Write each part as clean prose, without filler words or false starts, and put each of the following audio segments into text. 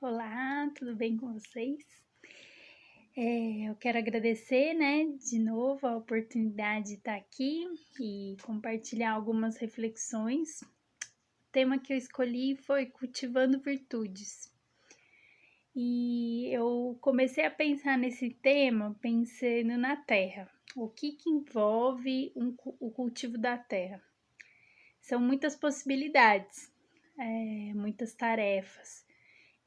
Olá, tudo bem com vocês? Eu quero agradecer, de novo a oportunidade de estar aqui e compartilhar algumas reflexões. O tema que eu escolhi foi cultivando virtudes. E eu comecei a pensar nesse tema pensando na terra. O que envolve o cultivo da terra? São muitas possibilidades, muitas tarefas.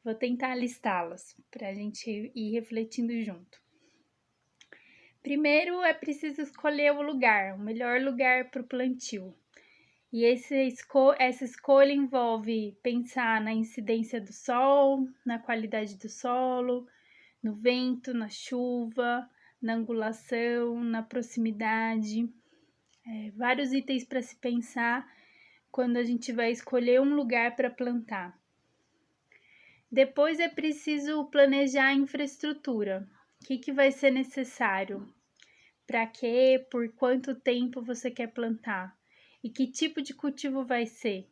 Vou tentar listá-las para a gente ir refletindo junto. Primeiro é preciso escolher o melhor lugar para o plantio. E essa escolha envolve pensar na incidência do sol, na qualidade do solo, no vento, na chuva, na angulação, na proximidade. Vários itens para se pensar quando a gente vai escolher um lugar para plantar. Depois é preciso planejar a infraestrutura. O que vai ser necessário? Para quê? Por quanto tempo você quer plantar? E que tipo de cultivo vai ser?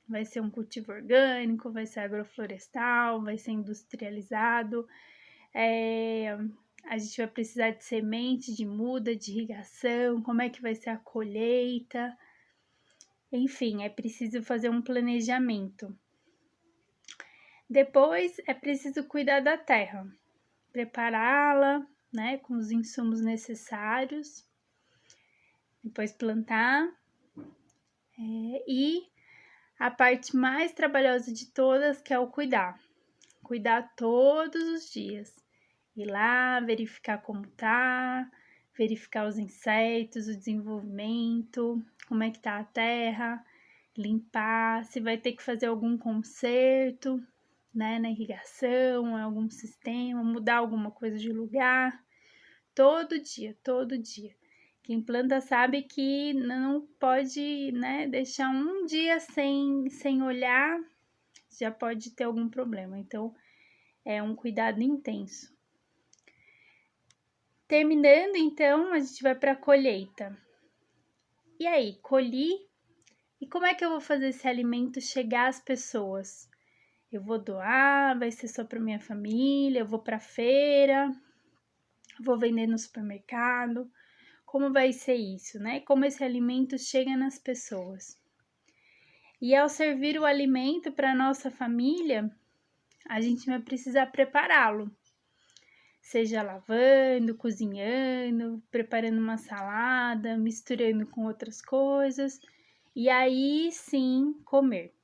Vai ser um cultivo orgânico? Vai ser agroflorestal? Vai ser industrializado? A gente vai precisar de semente, de muda, de irrigação? Como é que vai ser a colheita? Enfim, é preciso fazer um planejamento. Depois é preciso cuidar da terra, prepará-la, com os insumos necessários, depois plantar. E a parte mais trabalhosa de todas, que é o cuidar. Cuidar todos os dias. Ir lá, verificar como tá, verificar os insetos, o desenvolvimento, como é que tá a terra, limpar, se vai ter que fazer algum conserto, na irrigação, em algum sistema, mudar alguma coisa de lugar, todo dia. Quem planta sabe que não pode, deixar um dia sem olhar, já pode ter algum problema. Então, é um cuidado intenso. Terminando, então, a gente vai para a colheita. E aí, colhi? E como é que eu vou fazer esse alimento chegar às pessoas? Eu vou doar, vai ser só para minha família, eu vou para feira, vou vender no supermercado. Como vai ser isso, Como esse alimento chega nas pessoas. E ao servir o alimento para nossa família, a gente vai precisar prepará-lo. Seja lavando, cozinhando, preparando uma salada, misturando com outras coisas. E aí sim comer.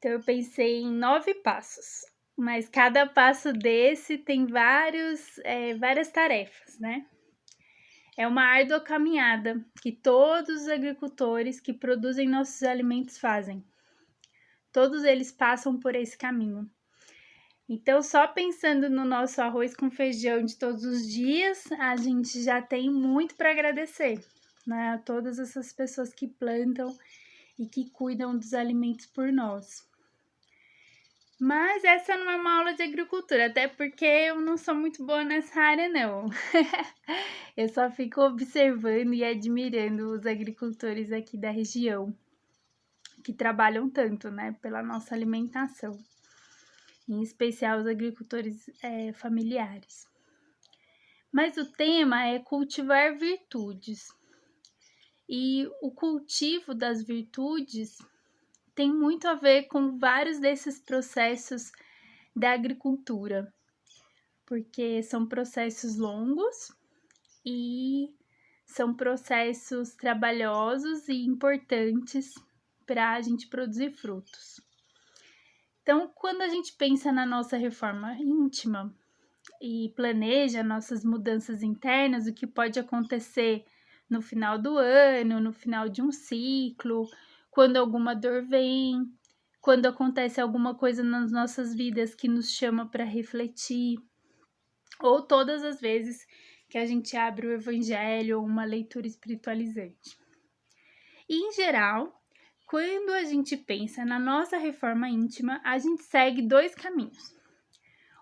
Então, eu pensei em 9 passos, mas cada passo desse tem várias tarefas, É uma árdua caminhada que todos os agricultores que produzem nossos alimentos fazem. Todos eles passam por esse caminho. Então, só pensando no nosso arroz com feijão de todos os dias, a gente já tem muito para agradecer, A todas essas pessoas que plantam e que cuidam dos alimentos por nós. Mas essa não é uma aula de agricultura, até porque eu não sou muito boa nessa área, não. Eu só fico observando e admirando os agricultores aqui da região, que trabalham tanto, pela nossa alimentação. Em especial os agricultores familiares. Mas o tema é cultivar virtudes. E o cultivo das virtudes tem muito a ver com vários desses processos da agricultura, porque são processos longos e são processos trabalhosos e importantes para a gente produzir frutos. Então, quando a gente pensa na nossa reforma íntima e planeja nossas mudanças internas, o que pode acontecer no final do ano, no final de um ciclo, quando alguma dor vem, quando acontece alguma coisa nas nossas vidas que nos chama para refletir, ou todas as vezes que a gente abre o evangelho ou uma leitura espiritualizante. E, em geral, quando a gente pensa na nossa reforma íntima, a gente segue 2 caminhos.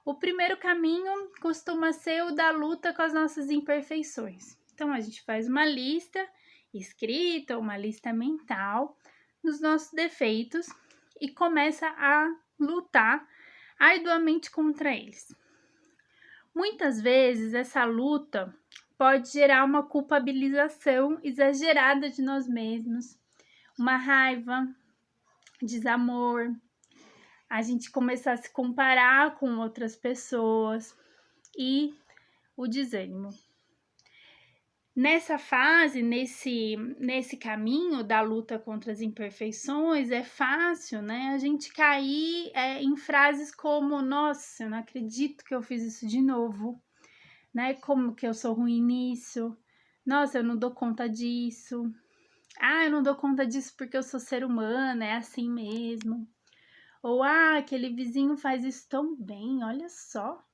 O primeiro caminho costuma ser o da luta com as nossas imperfeições. Então, a gente faz uma lista escrita, uma lista mental dos nossos defeitos e começa a lutar arduamente contra eles. Muitas vezes essa luta pode gerar uma culpabilização exagerada de nós mesmos, uma raiva, desamor, a gente começar a se comparar com outras pessoas e o desânimo. Nessa fase, nesse caminho da luta contra as imperfeições, é fácil, né, a gente cair em frases como: nossa, eu não acredito que eu fiz isso de novo, né? Como que eu sou ruim nisso? Nossa, eu não dou conta disso. Ah, eu não dou conta disso porque eu sou ser humano, é assim mesmo. Ou, aquele vizinho faz isso tão bem, olha só.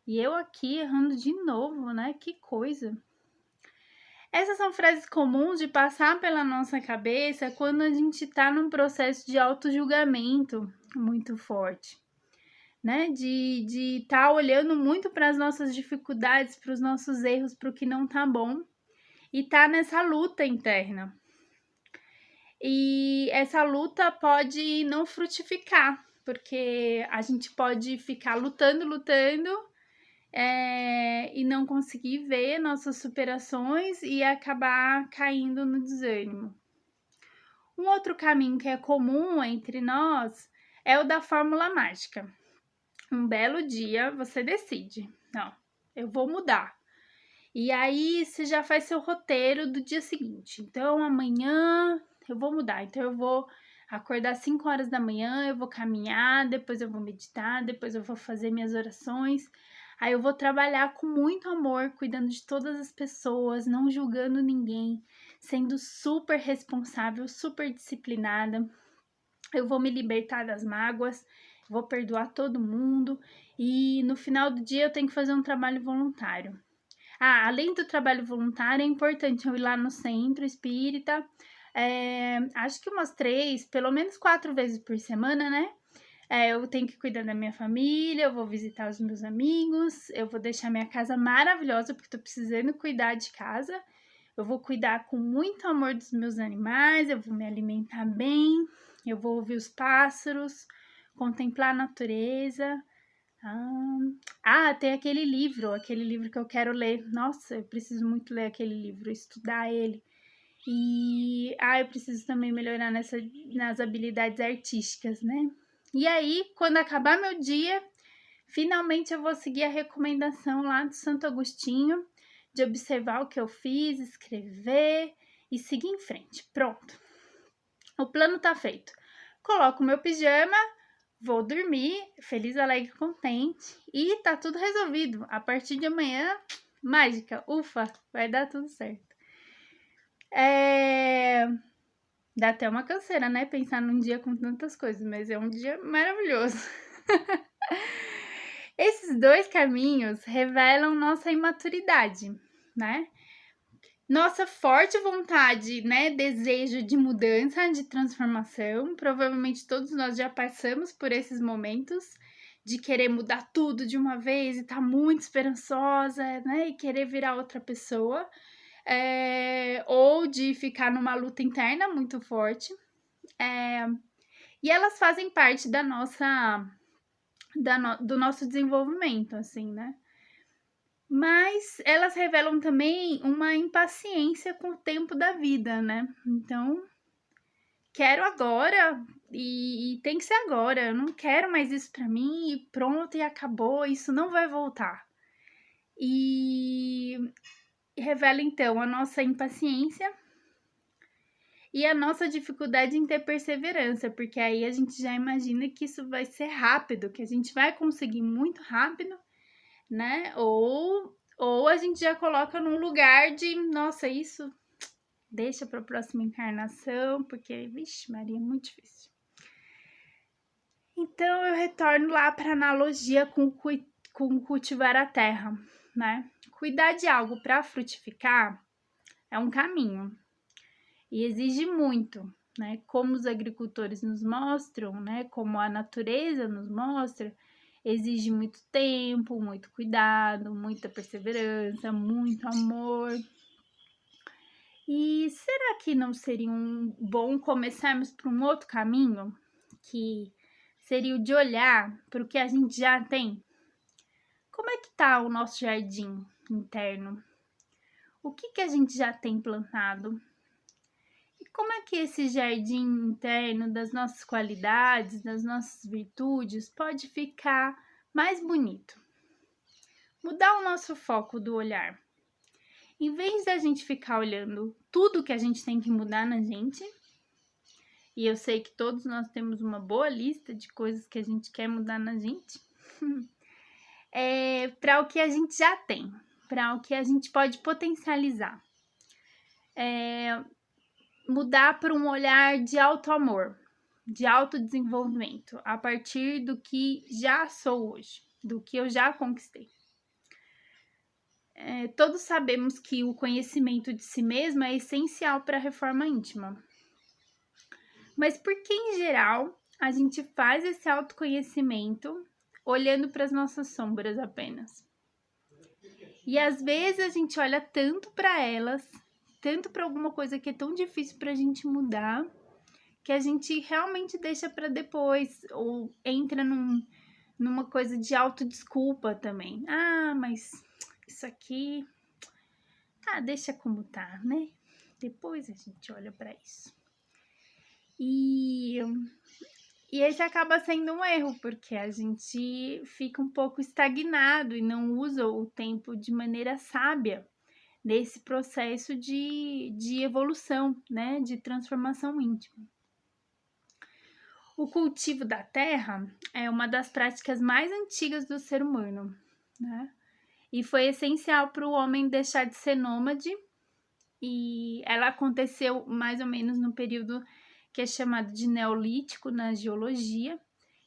E eu aqui errando de novo, né? Que coisa. Essas são frases comuns de passar pela nossa cabeça quando a gente está num processo de auto-julgamento muito forte, né? De estar olhando muito para as nossas dificuldades, para os nossos erros, para o que não tá bom, e tá nessa luta interna. E essa luta pode não frutificar, porque a gente pode ficar lutando, e não conseguir ver nossas superações e acabar caindo no desânimo. Um outro caminho que é comum entre nós é o da fórmula mágica. Um belo dia você decide, não, eu vou mudar. E aí você já faz seu roteiro do dia seguinte. Então amanhã eu vou mudar. Então eu vou acordar às 5 horas da manhã, eu vou caminhar, depois eu vou meditar, depois eu vou fazer minhas orações. Aí eu vou trabalhar com muito amor, cuidando de todas as pessoas, não julgando ninguém, sendo super responsável, super disciplinada. Eu vou me libertar das mágoas, vou perdoar todo mundo e no final do dia eu tenho que fazer um trabalho voluntário. Além do trabalho voluntário, é importante eu ir lá no centro espírita, acho que umas 3, pelo menos 4 vezes por semana, né? Eu tenho que cuidar da minha família, eu vou visitar os meus amigos, eu vou deixar minha casa maravilhosa, porque tô precisando cuidar de casa. Eu vou cuidar com muito amor dos meus animais, eu vou me alimentar bem, eu vou ouvir os pássaros, contemplar a natureza. Tem aquele livro que eu quero ler. Nossa, eu preciso muito ler aquele livro, estudar ele. E eu preciso também melhorar nas habilidades artísticas, né? E aí, quando acabar meu dia, finalmente eu vou seguir a recomendação lá do Santo Agostinho de observar o que eu fiz, escrever e seguir em frente. Pronto. O plano tá feito. Coloco o meu pijama, vou dormir, feliz, alegre, contente e tá tudo resolvido. A partir de amanhã, mágica, ufa, vai dar tudo certo. Dá até uma canseira, né? Pensar num dia com tantas coisas, mas é um dia maravilhoso. Esses dois caminhos revelam nossa imaturidade, né? Nossa forte vontade, né? Desejo de mudança, de transformação. Provavelmente todos nós já passamos por esses momentos de querer mudar tudo de uma vez e tá muito esperançosa, né? E querer virar outra pessoa. Ou de ficar numa luta interna muito forte. E elas fazem parte do nosso desenvolvimento, assim, né? Mas elas revelam também uma impaciência com o tempo da vida, né? Então, quero agora e tem que ser agora. Eu não quero mais isso para mim e pronto, e acabou. Isso não vai voltar. E revela então a nossa impaciência e a nossa dificuldade em ter perseverança, porque aí a gente já imagina que isso vai ser rápido, que a gente vai conseguir muito rápido, né? Ou a gente já coloca num lugar de, nossa, isso deixa para a próxima encarnação, porque, vixe, Maria, é muito difícil. Então eu retorno lá para a analogia com cultivar a terra, né? Cuidar de algo para frutificar é um caminho e exige muito, né? Como os agricultores nos mostram, né? Como a natureza nos mostra, exige muito tempo, muito cuidado, muita perseverança, muito amor. E será que não seria bom começarmos por um outro caminho que seria o de olhar para o que a gente já tem. Como é que tá o nosso jardim interno? O que a gente já tem plantado? E como é que esse jardim interno das nossas qualidades, das nossas virtudes, pode ficar mais bonito? Mudar o nosso foco do olhar. Em vez da gente ficar olhando tudo que a gente tem que mudar na gente, e eu sei que todos nós temos uma boa lista de coisas que a gente quer mudar na gente, para o que a gente já tem, para o que a gente pode potencializar. Mudar para um olhar de auto-amor, de autodesenvolvimento, a partir do que já sou hoje, do que eu já conquistei. Todos sabemos que o conhecimento de si mesmo é essencial para a reforma íntima. Mas por que, em geral, a gente faz esse autoconhecimento olhando para as nossas sombras apenas? E às vezes a gente olha tanto para elas, tanto para alguma coisa que é tão difícil para a gente mudar, que a gente realmente deixa para depois, ou entra numa coisa de autodesculpa também. Ah, mas isso aqui, deixa como tá, né? Depois a gente olha para isso. E esse acaba sendo um erro, porque a gente fica um pouco estagnado e não usa o tempo de maneira sábia nesse processo de evolução, né? De transformação íntima. O cultivo da terra é uma das práticas mais antigas do ser humano, né? E foi essencial para o homem deixar de ser nômade, e ela aconteceu mais ou menos no período que é chamado de Neolítico na geologia,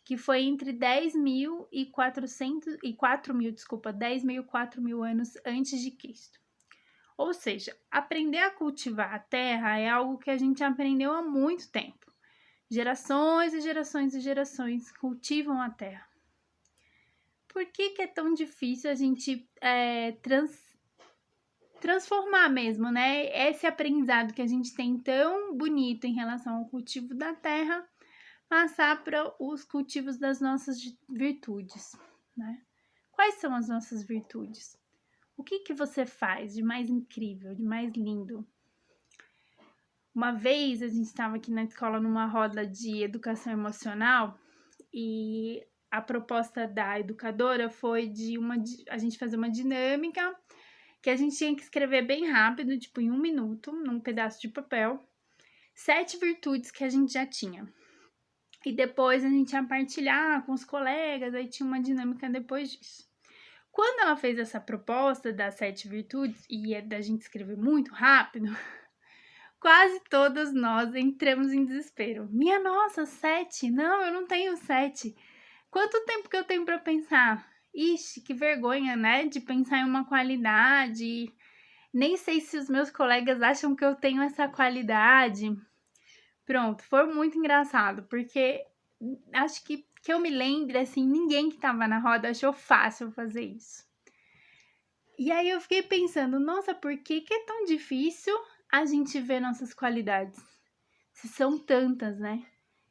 que foi entre 10.000 e 4.000 anos antes de Cristo. Ou seja, aprender a cultivar a terra é algo que a gente aprendeu há muito tempo. Gerações e gerações e gerações cultivam a terra. Por que é tão difícil a gente transformar mesmo, né? Esse aprendizado que a gente tem tão bonito em relação ao cultivo da terra, passar para os cultivos das nossas virtudes, né? Quais são as nossas virtudes? O que você faz de mais incrível, de mais lindo? Uma vez a gente estava aqui na escola numa roda de educação emocional e a proposta da educadora foi a gente fazer uma dinâmica que a gente tinha que escrever bem rápido, tipo em 1 minuto, num pedaço de papel, 7 virtudes que a gente já tinha. E depois a gente ia partilhar com os colegas, aí tinha uma dinâmica depois disso. Quando ela fez essa proposta das 7 virtudes, e é da gente escrever muito rápido, quase todas nós entramos em desespero. Minha nossa, 7? Não, eu não tenho 7. Quanto tempo que eu tenho para pensar? Ixi, que vergonha, né? De pensar em uma qualidade. Nem sei se os meus colegas acham que eu tenho essa qualidade. Pronto, foi muito engraçado, porque acho que eu me lembre, assim, ninguém que tava na roda achou fácil fazer isso. E aí eu fiquei pensando, nossa, por que é tão difícil a gente ver nossas qualidades? Se são tantas, né?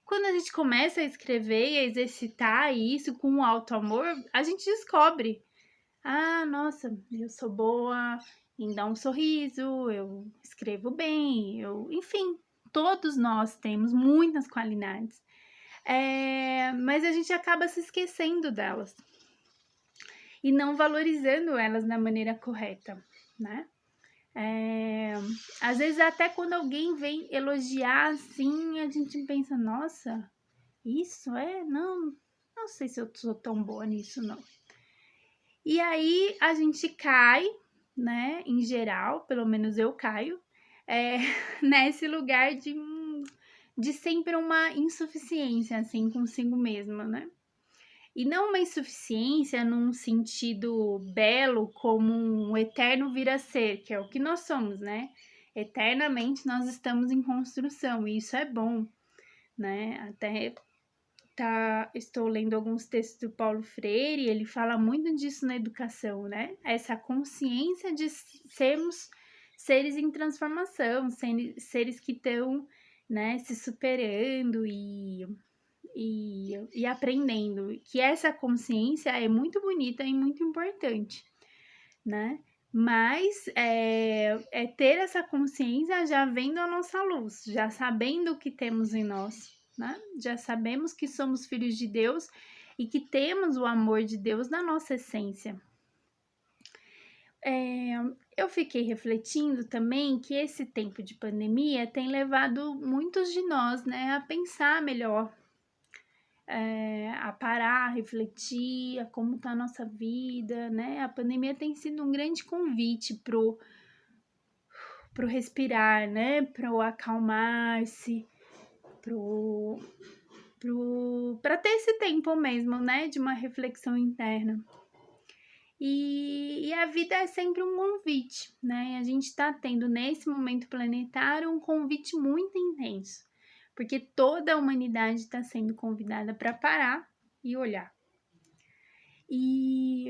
Quando a gente começa a escrever e a exercitar isso com o auto-amor, a gente descobre. Ah, nossa, eu sou boa em dar um sorriso, eu escrevo bem, enfim, todos nós temos muitas qualidades. Mas a gente acaba se esquecendo delas e não valorizando elas da maneira correta, né? Às vezes até quando alguém vem elogiar assim, a gente pensa, nossa, isso não sei se eu sou tão boa nisso, não. E aí a gente cai, né, em geral, pelo menos eu caio, nesse lugar de sempre uma insuficiência, assim, consigo mesma, né? E não uma insuficiência num sentido belo, como um eterno vir a ser, que é o que nós somos, né? Eternamente nós estamos em construção, e isso é bom, né? Até estou lendo alguns textos do Paulo Freire, ele fala muito disso na educação, né? Essa consciência de sermos seres em transformação, seres que estão, né, se superando e aprendendo que essa consciência é muito bonita e muito importante, né? Mas é ter essa consciência já vendo a nossa luz, já sabendo o que temos em nós, né? Já sabemos que somos filhos de Deus e que temos o amor de Deus na nossa essência. Eu fiquei refletindo também que esse tempo de pandemia tem levado muitos de nós, né, a pensar melhor, a parar, a refletir, a como está a nossa vida, né? A pandemia tem sido um grande convite pro respirar, né? Pro acalmar-se, para ter esse tempo mesmo, né? De uma reflexão interna. E a vida é sempre um convite, né? A gente está tendo nesse momento planetário um convite muito intenso, porque toda a humanidade está sendo convidada para parar e olhar. E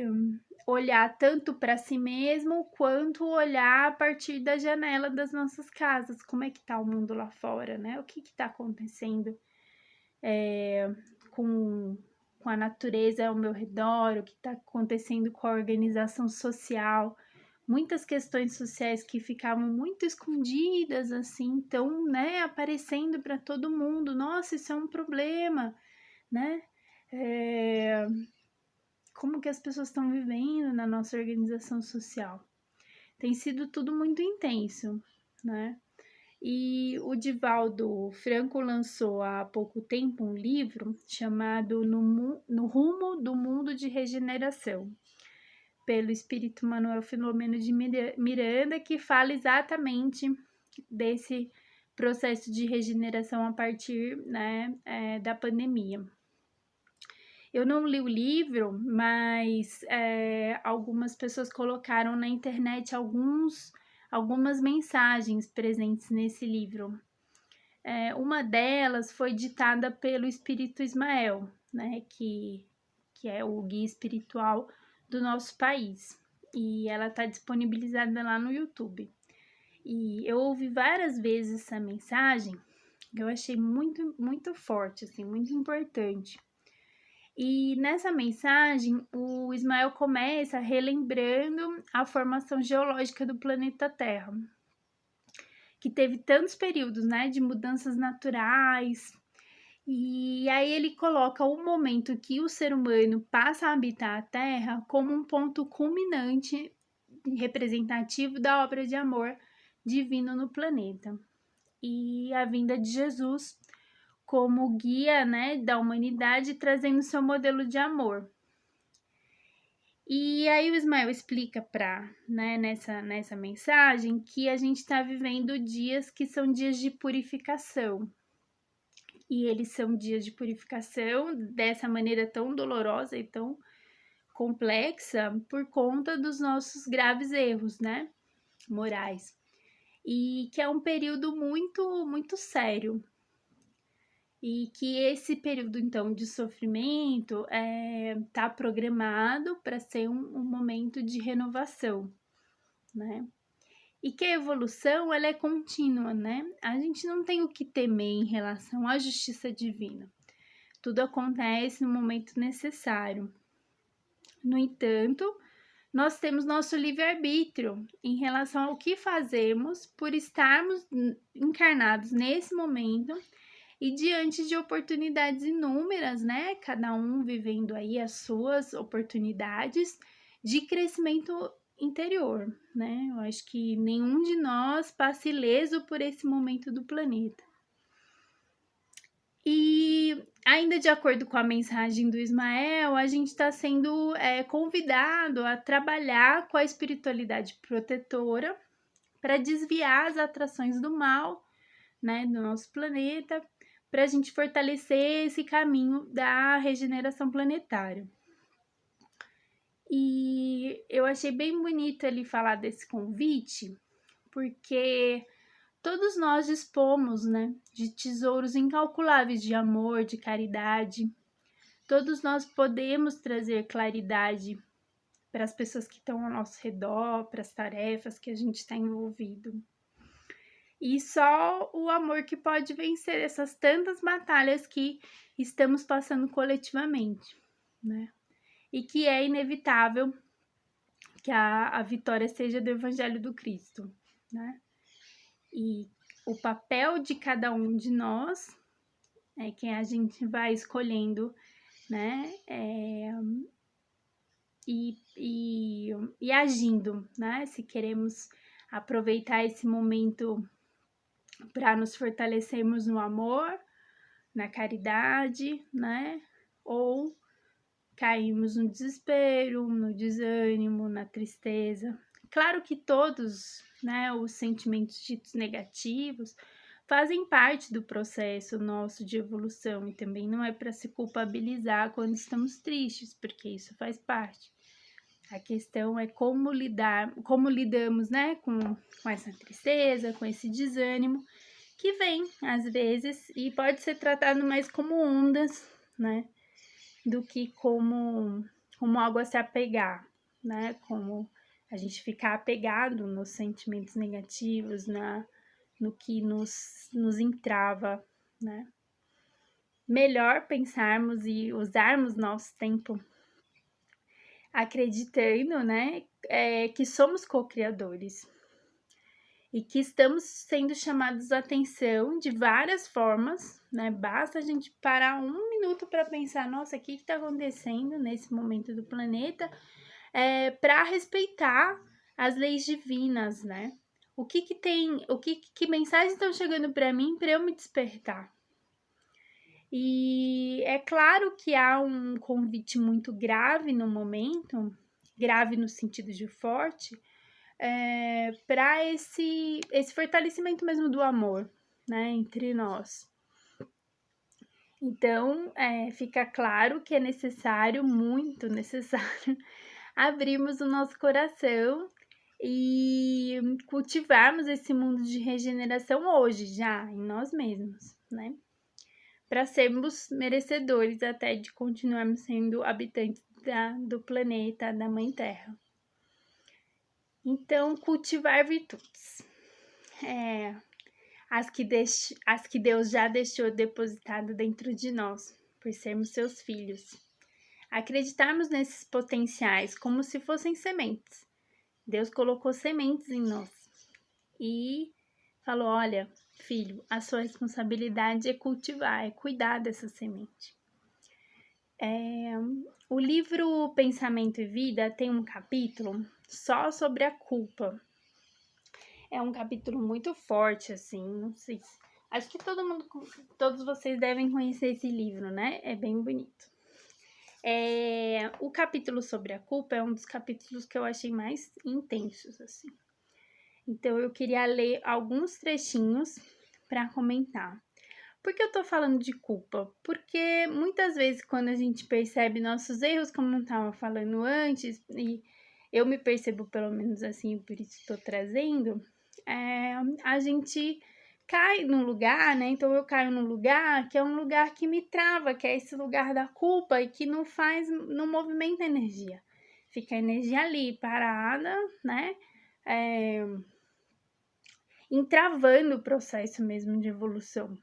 olhar tanto para si mesmo quanto olhar a partir da janela das nossas casas. Como é que está o mundo lá fora, né? O que está acontecendo com a natureza ao meu redor, o que está acontecendo com a organização social. Muitas questões sociais que ficavam muito escondidas, assim, estão, né, aparecendo para todo mundo. Nossa, isso é um problema, né? Como que as pessoas estão vivendo na nossa organização social. Tem sido tudo muito intenso, né? E o Divaldo Franco lançou há pouco tempo um livro chamado No Rumo do Mundo de Regeneração, pelo espírito Manuel Filomeno de Miranda, que fala exatamente desse processo de regeneração a partir, né, da pandemia. Eu não li o livro, mas algumas pessoas colocaram na internet algumas mensagens presentes nesse livro. Uma delas foi ditada pelo Espírito Ismael, né, que é o guia espiritual do nosso país. E ela está disponibilizada lá no YouTube. E eu ouvi várias vezes essa mensagem, que eu achei muito, muito forte, assim, muito importante. E nessa mensagem, o Ismael começa relembrando a formação geológica do planeta Terra, que teve tantos períodos, né, de mudanças naturais. E aí ele coloca o momento que o ser humano passa a habitar a Terra como um ponto culminante representativo da obra de amor divino no planeta. E a vinda de Jesus como guia, né, da humanidade, trazendo seu modelo de amor. E aí o Ismael explica né, nessa mensagem que a gente está vivendo dias que são dias de purificação. E eles são dias de purificação dessa maneira tão dolorosa e tão complexa por conta dos nossos graves erros, né, morais. E que é um período muito, muito sério. E que esse período, então, de sofrimento está programado para ser um momento de renovação, né? E que a evolução, ela é contínua, né? A gente não tem o que temer em relação à justiça divina. Tudo acontece no momento necessário. No entanto, nós temos nosso livre-arbítrio em relação ao que fazemos por estarmos encarnados nesse momento e diante de oportunidades inúmeras, né? Cada um vivendo aí as suas oportunidades de crescimento interior, né? Eu acho que nenhum de nós passa ileso por esse momento do planeta. E ainda de acordo com a mensagem do Ismael, a gente está sendo convidado a trabalhar com a espiritualidade protetora para desviar as atrações do mal, né, do nosso planeta, para a gente fortalecer esse caminho da regeneração planetária. E eu achei bem bonito ele falar desse convite, porque todos nós dispomos, né, de tesouros incalculáveis de amor, de caridade. Todos nós podemos trazer claridade para as pessoas que estão ao nosso redor, para as tarefas que a gente está envolvido. E só o amor que pode vencer essas tantas batalhas que estamos passando coletivamente, né? E que é inevitável que a vitória seja do Evangelho do Cristo, né? E o papel de cada um de nós é quem a gente vai escolhendo, né? E agindo, né? Se queremos aproveitar esse momento para nos fortalecermos no amor, na caridade, né? Ou caímos no desespero, no desânimo, na tristeza. Claro que todos, né, os sentimentos ditos negativos fazem parte do processo nosso de evolução e também não é para se culpabilizar quando estamos tristes, porque isso faz parte. A questão é como lidamos, né, com essa tristeza, com esse desânimo que vem às vezes e pode ser tratado mais como ondas, né, do que como algo a se apegar, né, como a gente ficar apegado nos sentimentos negativos, no que nos entrava, né. Melhor pensarmos e usarmos nosso tempo acreditando, né, que somos co-criadores e que estamos sendo chamados a atenção de várias formas, né? Basta a gente parar um minuto para pensar, nossa, o que está acontecendo nesse momento do planeta, para respeitar as leis divinas, né? O que tem, que mensagens estão chegando para mim para eu me despertar? E é claro que há um convite muito grave no momento, grave no sentido de forte, para esse fortalecimento mesmo do amor, né, entre nós. Então, fica claro que é necessário, muito necessário, abrirmos o nosso coração e cultivarmos esse mundo de regeneração hoje, já, em nós mesmos, né? Para sermos merecedores até de continuarmos sendo habitantes do planeta, da Mãe Terra. Então, cultivar virtudes. As que Deus já deixou depositado dentro de nós, por sermos seus filhos. Acreditarmos nesses potenciais como se fossem sementes. Deus colocou sementes em nós e falou: olha, filho, a sua responsabilidade é cultivar, é cuidar dessa semente. O livro Pensamento e Vida tem um capítulo só sobre a culpa. É um capítulo muito forte, assim, não sei se... Acho que todos vocês devem conhecer esse livro, né? É bem bonito. O capítulo sobre a culpa é um dos capítulos que eu achei mais intensos, assim. Então, eu queria ler alguns trechinhos para comentar. Por que eu tô falando de culpa? Porque muitas vezes quando a gente percebe nossos erros, como eu estava falando antes, e eu me percebo pelo menos assim, por isso estou trazendo, a gente cai num lugar, né? Então eu caio num lugar que é um lugar que me trava, que é esse lugar da culpa e que não movimenta a energia. Fica a energia ali, parada, né? Entravando o processo mesmo de evolução.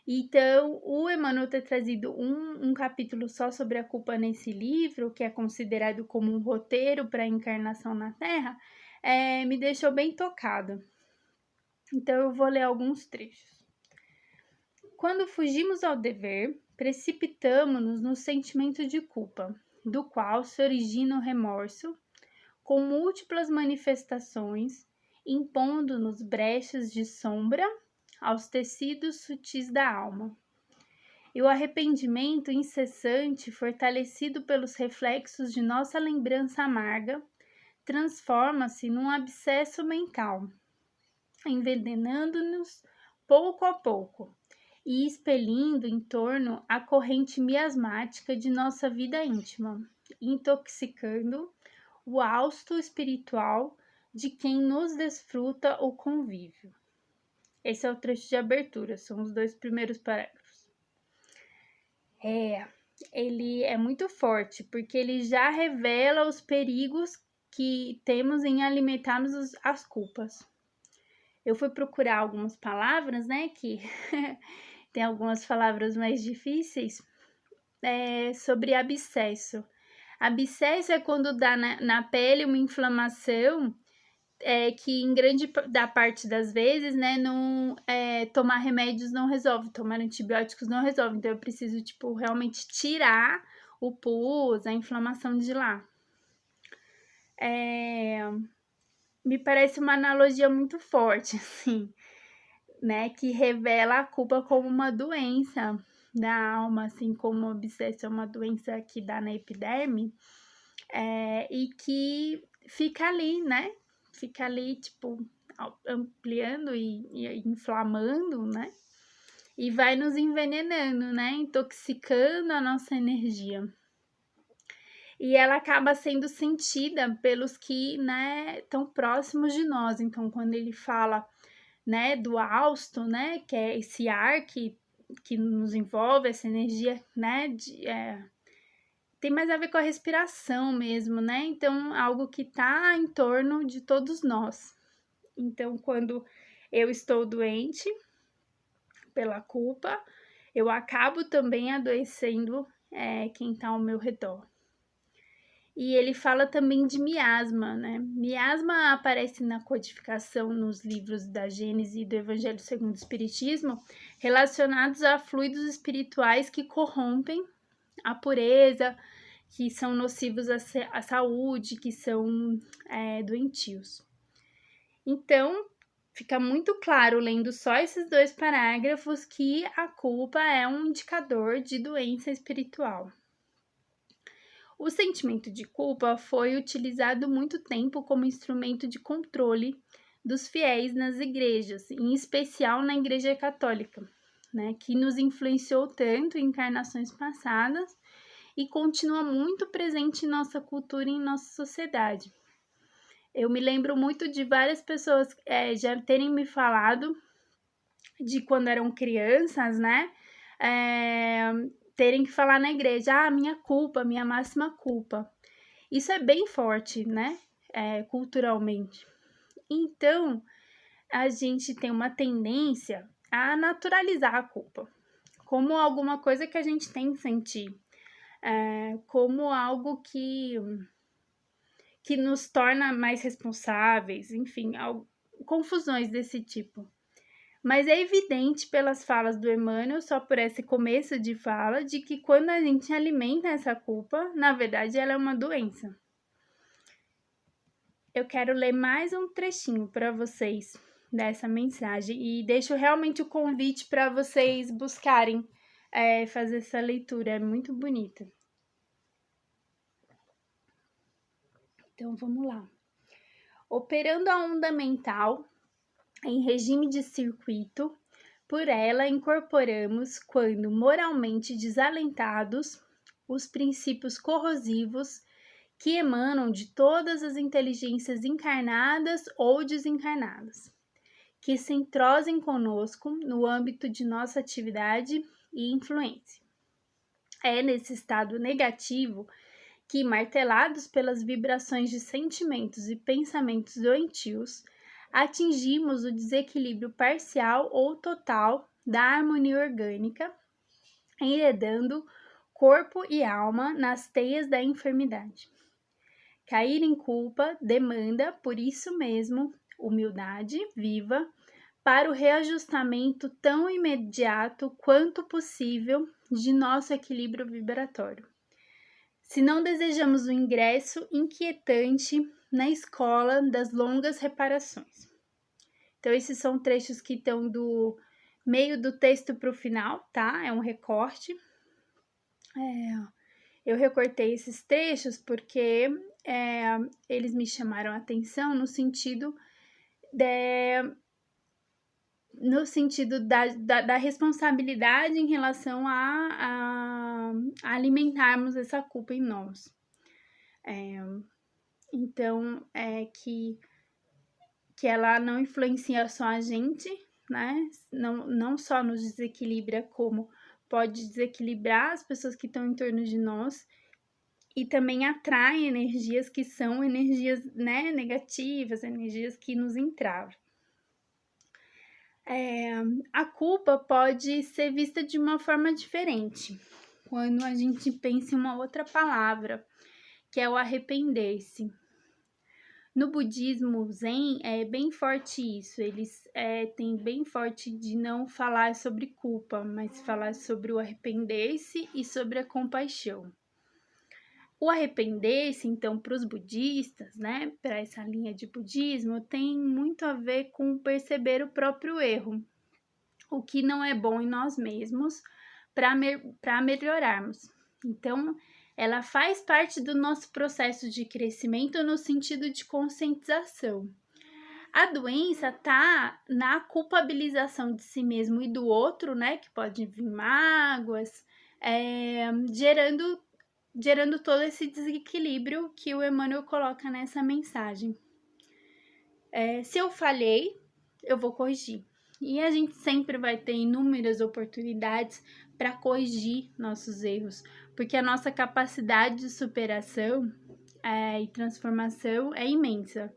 Então, o Emmanuel ter trazido um capítulo só sobre a culpa nesse livro, que é considerado como um roteiro para a encarnação na Terra, me deixou bem tocada. Então, eu vou ler alguns trechos. Quando fugimos ao dever, precipitamo-nos no sentimento de culpa, do qual se origina o remorso, com múltiplas manifestações, impondo-nos brechas de sombra aos tecidos sutis da alma. E o arrependimento incessante, fortalecido pelos reflexos de nossa lembrança amarga, transforma-se num abscesso mental, envenenando-nos pouco a pouco e expelindo em torno a corrente miasmática de nossa vida íntima, intoxicando o hausto espiritual de quem nos desfruta o convívio. Esse é o trecho de abertura, são os 2 primeiros parágrafos. Ele é muito forte, porque ele já revela os perigos que temos em alimentarmos as culpas. Eu fui procurar algumas palavras, né, que tem algumas palavras mais difíceis, sobre abscesso. Abscesso é quando dá na pele uma inflamação, que em grande da parte das vezes, né, não, tomar remédios não resolve, tomar antibióticos não resolve, então eu preciso, tipo, realmente tirar o pus, a inflamação de lá. Me parece uma analogia muito forte, assim, né, que revela a culpa como uma doença da alma, assim como o abscesso é uma doença que dá na epiderme, e que fica ali, né, fica ali, tipo, ampliando e inflamando, né, e vai nos envenenando, né, intoxicando a nossa energia. E ela acaba sendo sentida pelos que, né, estão próximos de nós. Então, quando ele fala, né, do hausto, né, que é esse ar que nos envolve, essa energia, né, tem mais a ver com a respiração mesmo, né? Então, algo que está em torno de todos nós. Então, quando eu estou doente pela culpa, eu acabo também adoecendo quem está ao meu redor. E ele fala também de miasma, né? Miasma aparece na codificação nos livros da Gênese e do Evangelho segundo o Espiritismo, relacionados a fluidos espirituais que corrompem a pureza, que são nocivos à saúde, que são doentios. Então, fica muito claro, lendo só esses 2 parágrafos, que a culpa é um indicador de doença espiritual. O sentimento de culpa foi utilizado muito tempo como instrumento de controle dos fiéis nas igrejas, em especial na Igreja Católica, né, que nos influenciou tanto em encarnações passadas e continua muito presente em nossa cultura e em nossa sociedade. Eu me lembro muito de várias pessoas já terem me falado de quando eram crianças, né? Terem que falar na igreja, minha culpa, minha máxima culpa. Isso é bem forte, né? Culturalmente. Então, a gente tem uma tendência a naturalizar a culpa como alguma coisa que a gente tem que sentir, como algo que nos torna mais responsáveis, enfim, confusões desse tipo. Mas é evidente pelas falas do Emmanuel, só por esse começo de fala, de que quando a gente alimenta essa culpa, na verdade ela é uma doença. Eu quero ler mais um trechinho para vocês dessa mensagem e deixo realmente o convite para vocês buscarem fazer essa leitura, é muito bonita. Então vamos lá. Operando a onda mental em regime de circuito, por ela incorporamos, quando moralmente desalentados, os princípios corrosivos que emanam de todas as inteligências encarnadas ou desencarnadas, que se entrosem conosco no âmbito de nossa atividade e influência. É nesse estado negativo que, martelados pelas vibrações de sentimentos e pensamentos doentios, atingimos o desequilíbrio parcial ou total da harmonia orgânica, enredando corpo e alma nas teias da enfermidade. Cair em culpa demanda, por isso mesmo, humildade viva para o reajustamento tão imediato quanto possível de nosso equilíbrio vibratório. Se não desejamos o ingresso inquietante na escola das longas reparações. Então, esses são trechos que estão do meio do texto para o final, tá? É um recorte. Eu recortei esses trechos porque eles me chamaram a atenção no sentido da responsabilidade em relação a alimentarmos essa culpa em nós. Então, que ela não influencia só a gente, né? Não só nos desequilibra, como pode desequilibrar as pessoas que estão em torno de nós e também atrai energias que são energias, né, negativas, energias que nos entravam. A culpa pode ser vista de uma forma diferente, quando a gente pensa em uma outra palavra, que é o arrepender-se. No budismo Zen é bem forte isso, eles têm bem forte de não falar sobre culpa, mas falar sobre o arrepender-se e sobre a compaixão. O arrepender-se, então, para os budistas, né, para essa linha de budismo, tem muito a ver com perceber o próprio erro, o que não é bom em nós mesmos, para melhorarmos. Então, ela faz parte do nosso processo de crescimento no sentido de conscientização. A doença tá na culpabilização de si mesmo e do outro, né? Que pode vir mágoas, gerando todo esse desequilíbrio que o Emmanuel coloca nessa mensagem. Se eu falhei, eu vou corrigir. E a gente sempre vai ter inúmeras oportunidades para corrigir nossos erros, porque a nossa capacidade de superação e transformação é imensa.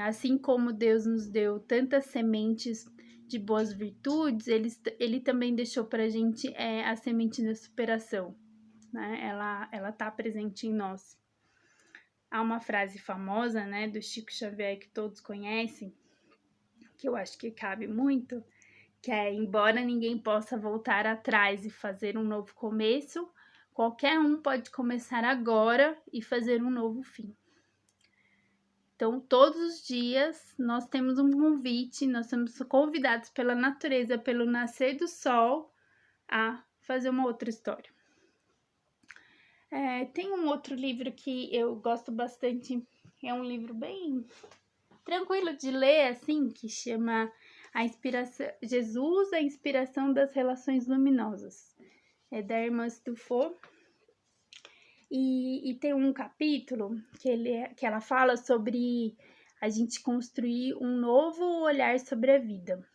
Assim como Deus nos deu tantas sementes de boas virtudes, ele também deixou para a gente a semente da superação, né? Ela está presente em nós. Há uma frase famosa, né, do Chico Xavier que todos conhecem, que eu acho que cabe muito, que é: embora ninguém possa voltar atrás e fazer um novo começo, qualquer um pode começar agora e fazer um novo fim. Então, todos os dias nós temos um convite, nós somos convidados pela natureza, pelo nascer do sol, a fazer uma outra história. Tem um outro livro que eu gosto bastante, é um livro bem tranquilo de ler, assim, que chama Jesus, a Inspiração das Relações Luminosas. É da irmã Stufo. E tem um capítulo que ela fala sobre a gente construir um novo olhar sobre a vida.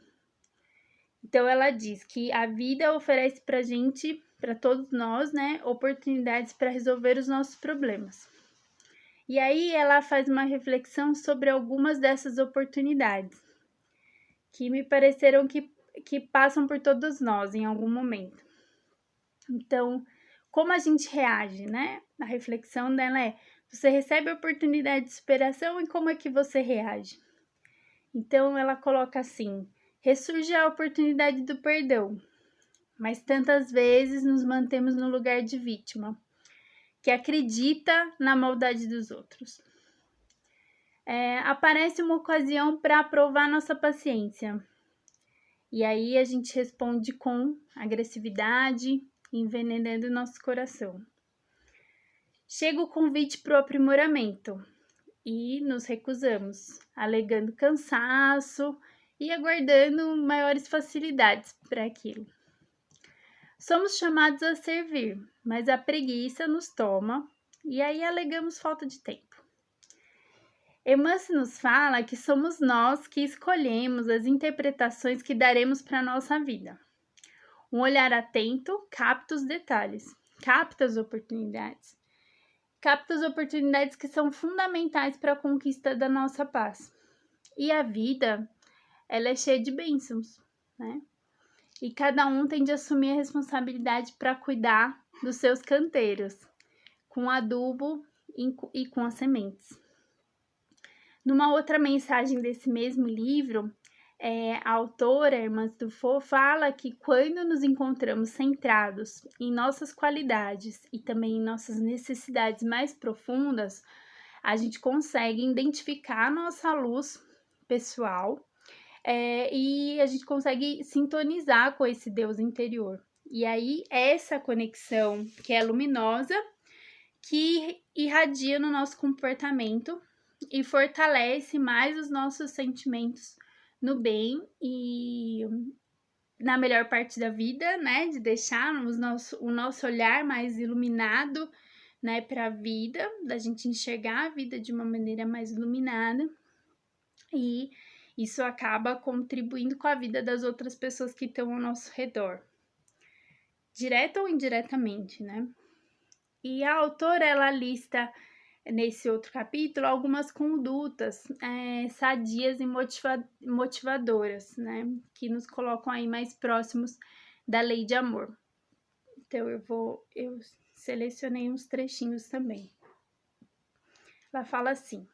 Então, ela diz que a vida oferece pra gente, para todos nós, né, oportunidades para resolver os nossos problemas. E aí ela faz uma reflexão sobre algumas dessas oportunidades, que me pareceram que passam por todos nós em algum momento. Então, como a gente reage, né? A reflexão dela é: você recebe a oportunidade de superação e como é que você reage? Então, ela coloca assim: ressurge a oportunidade do perdão, mas tantas vezes nos mantemos no lugar de vítima, que acredita na maldade dos outros. Aparece uma ocasião para provar nossa paciência. E aí a gente responde com agressividade, envenenando nosso coração. Chega o convite para o aprimoramento e nos recusamos, alegando cansaço e aguardando maiores facilidades para aquilo. Somos chamados a servir, mas a preguiça nos toma e aí alegamos falta de tempo. Emmanuel nos fala que somos nós que escolhemos as interpretações que daremos para a nossa vida. Um olhar atento capta os detalhes, capta as oportunidades que são fundamentais para a conquista da nossa paz. E a vida, ela é cheia de bênçãos, né? E cada um tem de assumir a responsabilidade para cuidar dos seus canteiros, com adubo e com as sementes. Numa outra mensagem desse mesmo livro, a autora, a irmã Stufo, fala que quando nos encontramos centrados em nossas qualidades e também em nossas necessidades mais profundas, a gente consegue identificar a nossa luz pessoal e a gente consegue sintonizar com esse Deus interior. E aí, essa conexão que é luminosa, que irradia no nosso comportamento e fortalece mais os nossos sentimentos no bem e na melhor parte da vida, né? De deixar o nosso olhar mais iluminado, né? Para a vida, da gente enxergar a vida de uma maneira mais iluminada. E isso acaba contribuindo com a vida das outras pessoas que estão ao nosso redor, direta ou indiretamente, né? E a autora, ela lista nesse outro capítulo, algumas condutas sadias e motivadoras, né? Que nos colocam aí mais próximos da lei de amor. Então, eu selecionei uns trechinhos também. Ela fala assim: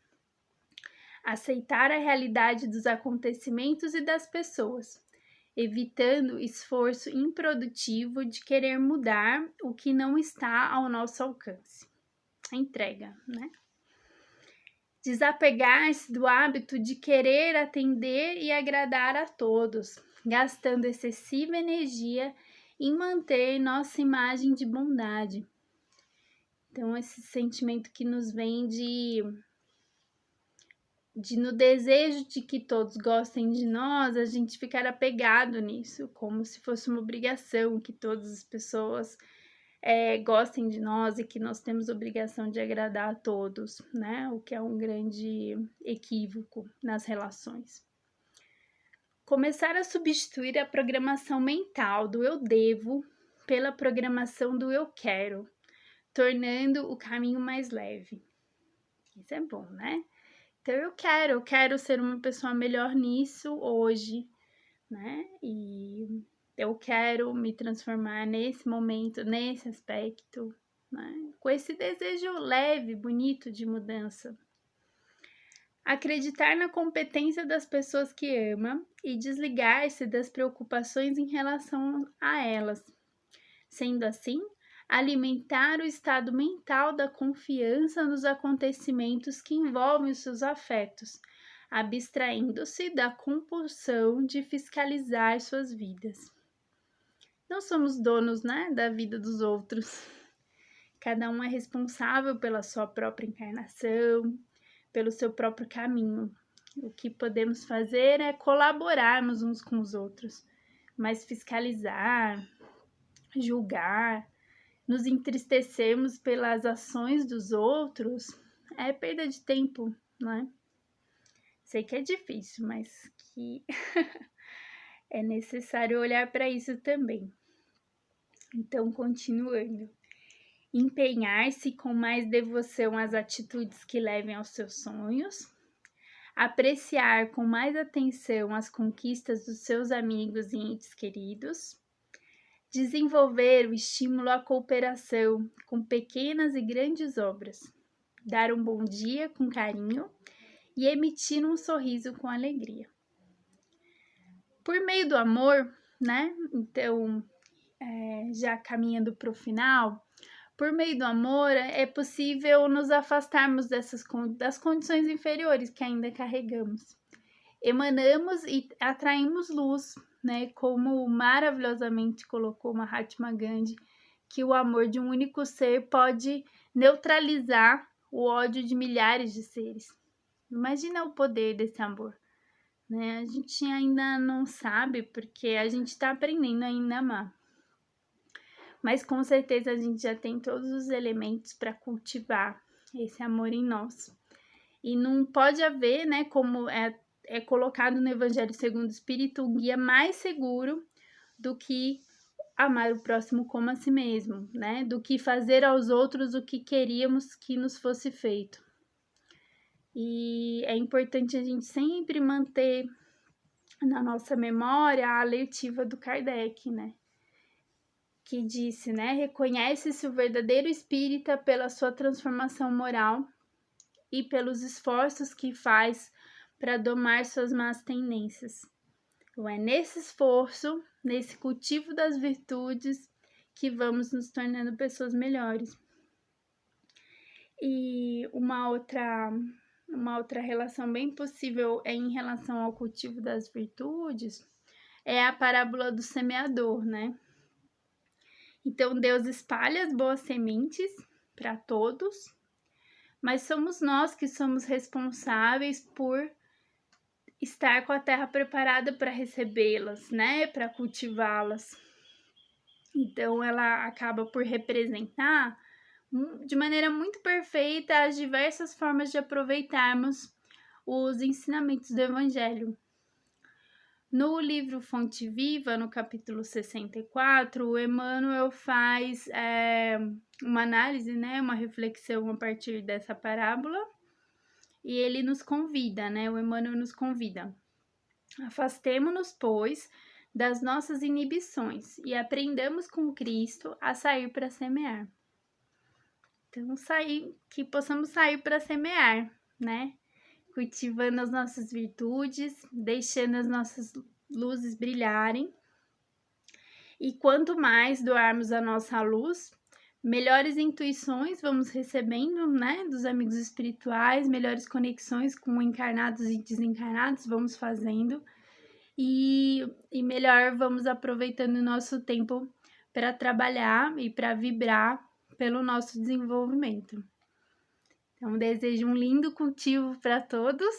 aceitar a realidade dos acontecimentos e das pessoas, evitando esforço improdutivo de querer mudar o que não está ao nosso alcance. A entrega, né? Desapegar-se do hábito de querer atender e agradar a todos, gastando excessiva energia em manter nossa imagem de bondade. Então, esse sentimento que nos vem de no desejo de que todos gostem de nós, a gente ficar apegado nisso, como se fosse uma obrigação que todas as pessoas gostem de nós e que nós temos obrigação de agradar a todos, né? O que é um grande equívoco nas relações. Começar a substituir a programação mental do eu devo pela programação do eu quero, tornando o caminho mais leve. Isso é bom, né? Então eu quero ser uma pessoa melhor nisso hoje, né? E eu quero me transformar nesse momento, nesse aspecto, né? Com esse desejo leve, bonito de mudança. Acreditar na competência das pessoas que ama e desligar-se das preocupações em relação a elas. Sendo assim, alimentar o estado mental da confiança nos acontecimentos que envolvem os seus afetos, abstraindo-se da compulsão de fiscalizar suas vidas. Não somos donos, né, da vida dos outros. Cada um é responsável pela sua própria encarnação, pelo seu próprio caminho. O que podemos fazer é colaborarmos uns com os outros, mas fiscalizar, julgar, nos entristecermos pelas ações dos outros é perda de tempo, né? Sei que é difícil, mas que é necessário olhar para isso também. Então, continuando. Empenhar-se com mais devoção às atitudes que levem aos seus sonhos. Apreciar com mais atenção as conquistas dos seus amigos e entes queridos. Desenvolver o estímulo à cooperação com pequenas e grandes obras. Dar um bom dia com carinho e emitir um sorriso com alegria. Por meio do amor, né? Então, já caminhando para o final, por meio do amor é possível nos afastarmos das condições inferiores que ainda carregamos. Emanamos e atraímos luz, né? Como maravilhosamente colocou Mahatma Gandhi, que o amor de um único ser pode neutralizar o ódio de milhares de seres. Imagina o poder desse amor, né? A gente ainda não sabe porque a gente está aprendendo ainda a amar. Mas com certeza a gente já tem todos os elementos para cultivar esse amor em nós. E não pode haver, né, como é colocado no Evangelho segundo o Espírito, um guia mais seguro do que amar o próximo como a si mesmo, né? Do que fazer aos outros o que queríamos que nos fosse feito. E é importante a gente sempre manter na nossa memória a alertiva do Kardec, né? Que disse, né? Reconhece-se o verdadeiro espírita pela sua transformação moral e pelos esforços que faz para domar suas más tendências. Então, é nesse esforço, nesse cultivo das virtudes, que vamos nos tornando pessoas melhores. E uma outra relação bem possível em relação ao cultivo das virtudes é a parábola do semeador, né? Então, Deus espalha as boas sementes para todos, mas somos nós que somos responsáveis por estar com a terra preparada para recebê-las, né? Para cultivá-las. Então, ela acaba por representar de maneira muito perfeita as diversas formas de aproveitarmos os ensinamentos do Evangelho. No livro Fonte Viva, no capítulo 64, o Emmanuel faz uma análise, né, uma reflexão a partir dessa parábola, e ele nos convida, né, o Emmanuel nos convida: afastemo-nos, pois, das nossas inibições e aprendamos com Cristo a sair para semear. Então, que possamos sair para semear, né? Cultivando as nossas virtudes, deixando as nossas luzes brilharem. E quanto mais doarmos a nossa luz, melhores intuições vamos recebendo, né, dos amigos espirituais, melhores conexões com encarnados e desencarnados vamos fazendo, e melhor vamos aproveitando o nosso tempo para trabalhar e para vibrar pelo nosso desenvolvimento. Então, desejo um lindo cultivo para todos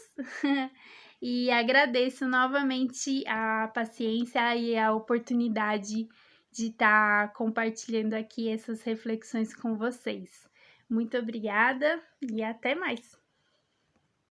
e agradeço novamente a paciência e a oportunidade de estar compartilhando aqui essas reflexões com vocês. Muito obrigada e até mais!